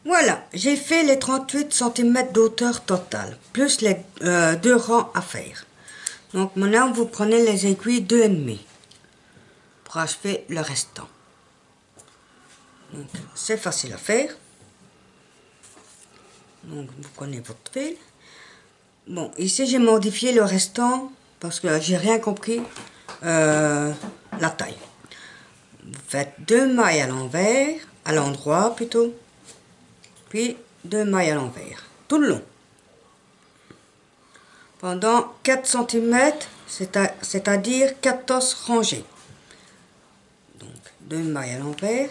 Voilà, j'ai fait les 38 cm d'auteur totale, plus les deux rangs à faire. Donc maintenant, vous prenez les aiguilles 2,5 pour achever le restant. Donc c'est facile à faire. Donc vous prenez votre fil. Bon, ici j'ai modifié le restant parce que j'ai rien compris la taille. Vous faites 2 mailles à l'envers, à l'endroit plutôt, puis 2 mailles à l'envers, tout le long. Pendant 4 cm, c'est-à-dire 14 rangées. Donc 2 mailles à l'envers,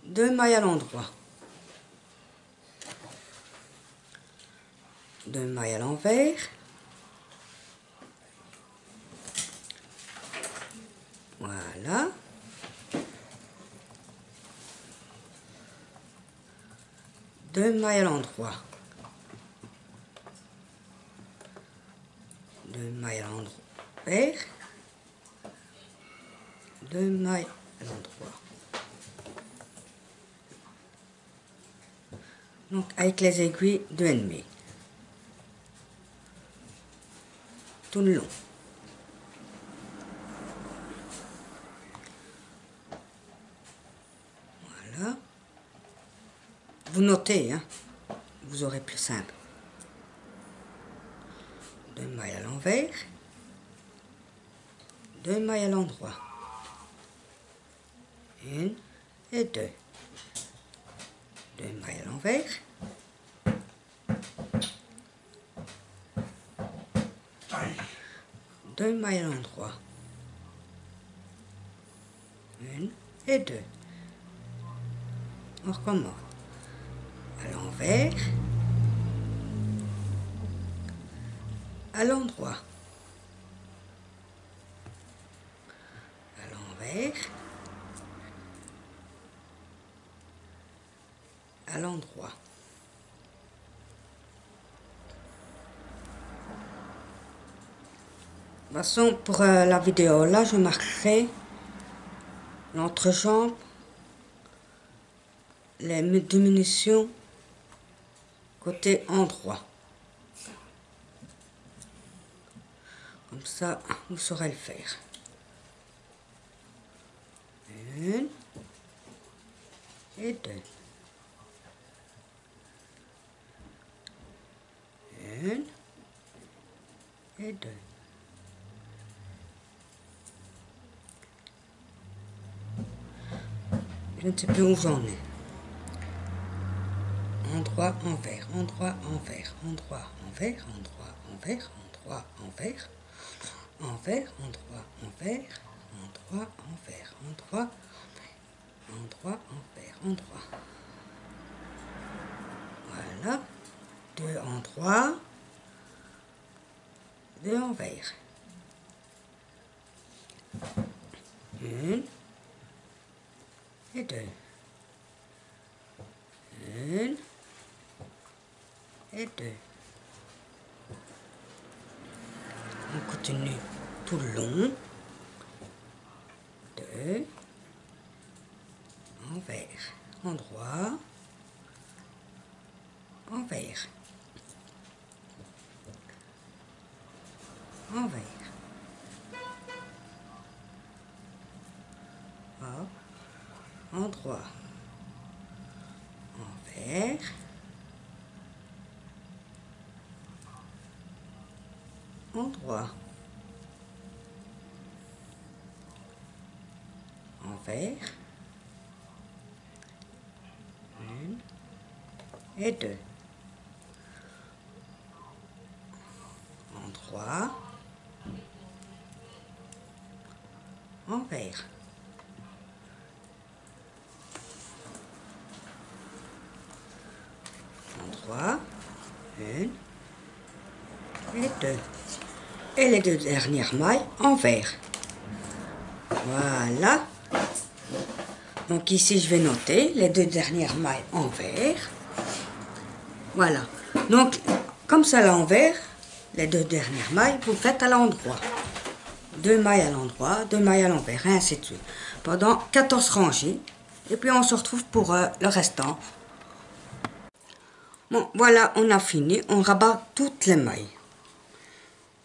2 mailles à l'endroit, 2 mailles à l'envers, voilà, 2 mailles à l'endroit, 2 mailles à l'envers, 2 mailles à l'endroit. Donc avec les aiguilles 2,5 tout le long. Voilà. Vous notez, hein, vous aurez plus simple. 2 mailles à l'envers, 2 mailles à l'endroit, 1 et 2. 2 mailles à l'envers, 2 mailles à l'endroit, 1 et 2. On recommence. À l'envers, à l'endroit, à l'envers, à l'endroit. De toute façon, pour la vidéo là, je marquerai l'entrejambe, les diminutions côté endroit. Comme ça, vous saurez le faire. 1 et 2. 1 et 2. Je ne sais plus où j'en ai. Endroit, envers, endroit, envers, endroit, envers, endroit, envers, endroit, envers, envers, endroit, envers, endroit, envers, endroit, endroit, envers, endroit. Voilà. 2 endroits, 2 envers. 1 et 2. 1 et 2. On continue tout le long. 2 envers, endroit, envers, envers. Hop, endroit, envers, endroit, envers, 1 et 2. Endroit, envers. Endroit, 1 et 2. Et les 2 dernières mailles envers. Voilà. Donc ici, je vais noter les 2 dernières mailles envers. Voilà. Donc, comme ça à l'envers, les 2 dernières mailles, vous faites à l'endroit. 2 mailles à l'endroit, 2 mailles à l'envers, et ainsi de suite. Pendant 14 rangées, Et puis on se retrouve pour le restant. Bon, voilà, on a fini. On rabat toutes les mailles.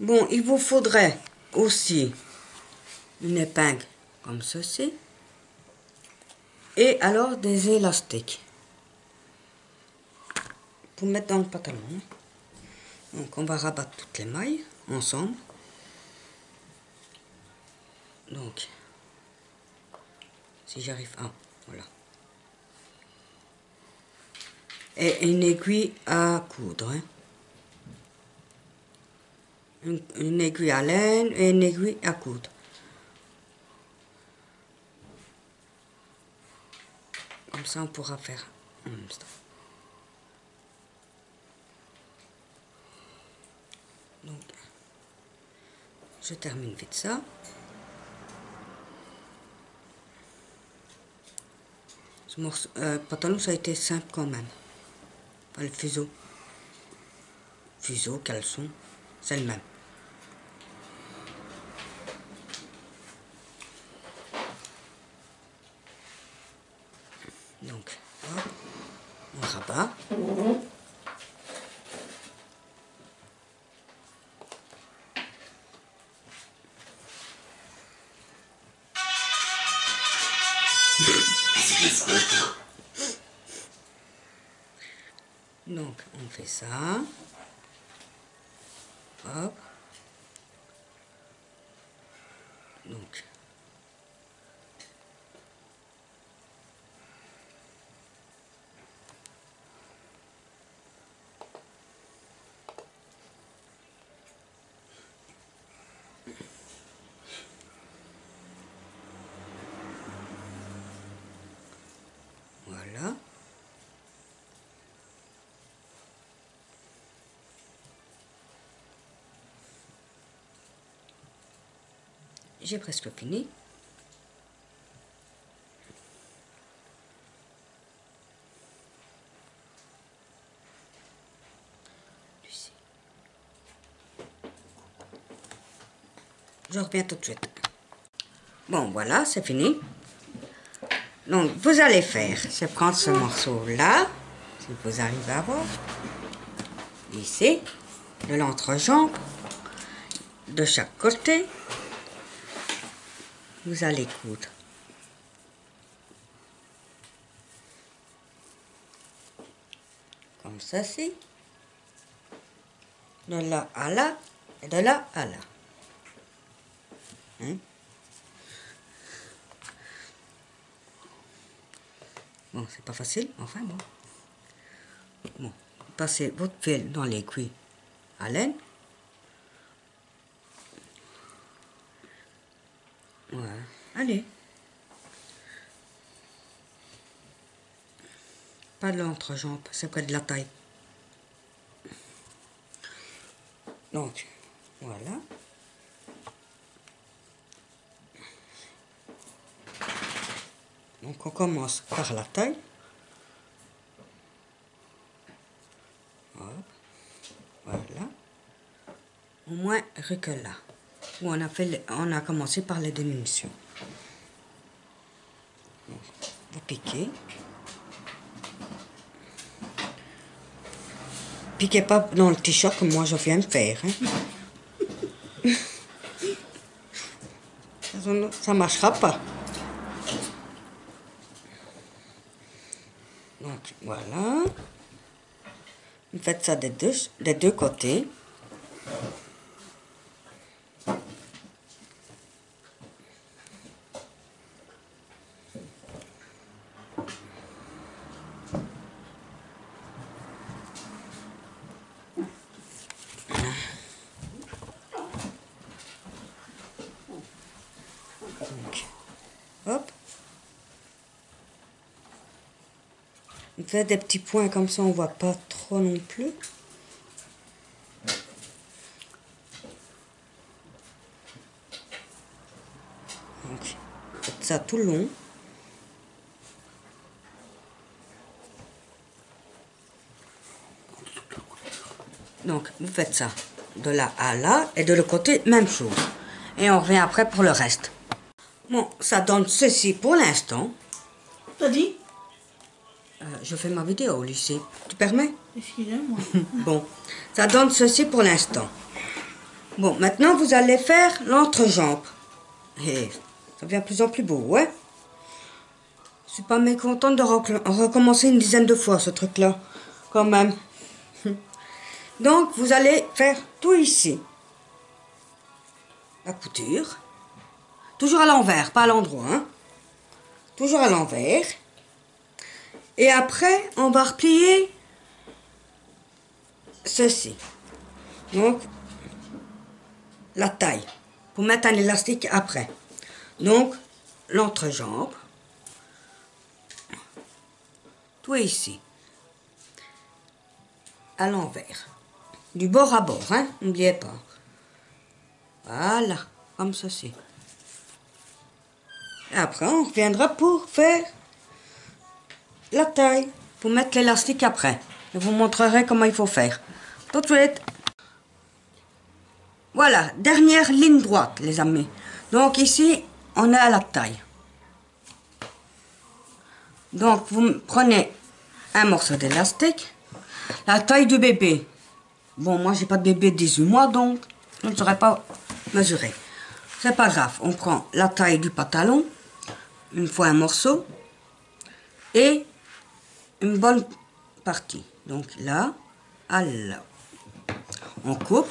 Bon, il vous faudrait aussi une épingle comme ceci. Et alors des élastiques. Pour mettre dans le pantalon. Donc on va rabattre toutes les mailles ensemble. Donc, si j'arrive à... Voilà. Et une aiguille à coudre. Hein. Une aiguille à laine et une aiguille à coudre. Comme ça, on pourra faire un instant. Donc, je termine vite ça. Ce morceau, pantalon, ça a été simple quand même. Enfin, le fuseau. Fuseau, caleçon, c'est le même. Donc, hop, on rabat. Donc, on fait ça. Hop. Donc. Voilà. J'ai presque fini. Je reviens tout de suite. Bon, voilà, c'est fini. Donc, vous allez faire, c'est prendre ce morceau-là, si vous arrivez à voir, ici, de l'entrejambe, de chaque côté, vous allez coudre. Comme ceci, de là à là, et de là à là. Hein? Bon, c'est pas facile, enfin bon. Bon, passez votre fil dans l'aiguille à laine. Voilà, allez. Pas de l'entrejambe, c'est près de la taille. Donc, voilà. Donc on commence par la taille. Hop. Voilà. Au moins que là. Où on a commencé par les diminutions. Vous piquez. Piquez pas dans le t-shirt comme moi je viens de faire. Hein. Ça marchera pas. Donc voilà. Vous faites ça des deux côtés. Donc, hop. On fait des petits points comme ça, on voit pas trop non plus. Donc, faites ça tout le long. Donc, vous faites ça de là à là et de l'autre côté, même chose. Et on revient après pour le reste. Bon, ça donne ceci pour l'instant. T'as dit? Je fais ma vidéo au lycée. Tu permets? Excusez-moi. Bon, ça donne ceci pour l'instant. Bon, maintenant vous allez faire l'entrejambe. Et ça devient de plus en plus beau, ouais? Je suis pas mécontente de recommencer une dizaine de fois ce truc-là, quand même. Donc, vous allez faire tout ici. La couture. Toujours à l'envers, pas à l'endroit, hein? Toujours à l'envers. Et après, on va replier ceci. Donc, la taille. Pour mettre un élastique après. Donc, l'entrejambe. Tout est ici. À l'envers. Du bord à bord, hein? N'oubliez pas. Voilà, comme ceci. Et après, on reviendra pour faire la taille. Pour mettre l'élastique après. Je vous montrerai comment il faut faire. Tout de suite. Voilà, dernière ligne droite, les amis. Donc ici, on est à la taille. Donc, vous prenez un morceau d'élastique. La taille du bébé. Bon, moi, j'ai pas de bébé de 18 mois, donc je ne saurais pas mesurer. C'est pas grave. On prend la taille du pantalon, une fois un morceau, et une bonne partie. Donc là, à là. On coupe.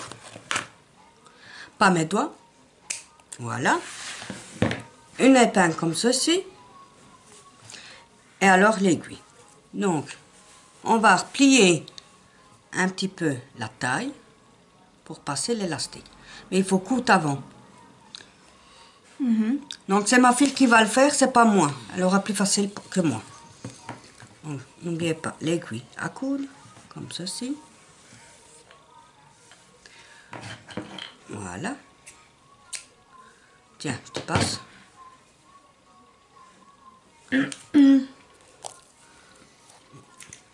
Pas mes doigts. Voilà. Une épingle comme ceci. Et alors l'aiguille. Donc, on va replier un petit peu la taille pour passer l'élastique. Mais il faut coudre avant. Donc c'est ma fille qui va le faire, c'est pas moi. Elle aura plus facile que moi. N'oubliez pas l'aiguille à coudre, comme ceci. Voilà. Tiens, je te passe.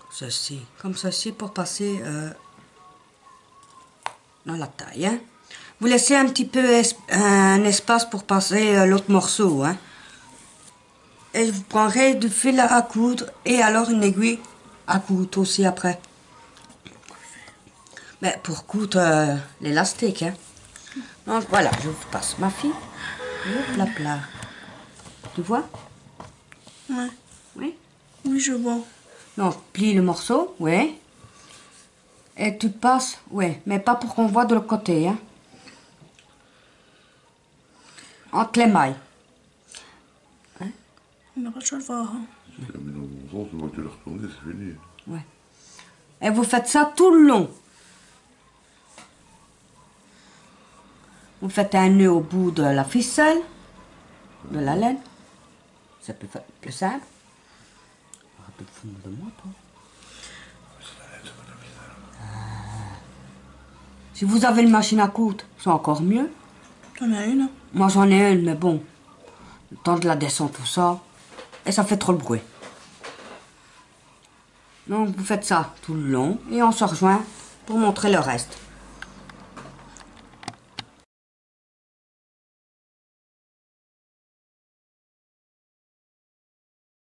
Ceci, comme ceci pour passer dans la taille. Hein. Vous laissez un petit peu un espace pour passer l'autre morceau. Hein. Et vous prendrez du fil à coudre et alors une aiguille à coudre aussi après. Mais pour coudre l'élastique. Hein. Donc voilà, je vous passe ma fille. Hop là, plat. Tu vois? Ouais. Oui? Oui, je vois. Donc, plie le morceau, oui. Et tu passes, oui, mais pas pour qu'on voit de l'autre côté, hein. Entre les mailles. On n'a pas le choix de voir. Hein. C'est mis dans le bon sens, une fois que tu l'as retourné, c'est fini. Ouais. Et vous faites ça tout le long. Vous faites un nœud au bout de la ficelle, de la laine. C'est plus simple. Arrête de te foutre de moi, toi. Si vous avez une machine à coudre, c'est encore mieux. T'en as une? Moi, j'en ai une, mais bon, le temps de la descendre, tout ça, et ça fait trop le bruit. Donc, vous faites ça tout le long, et on se rejoint pour montrer le reste.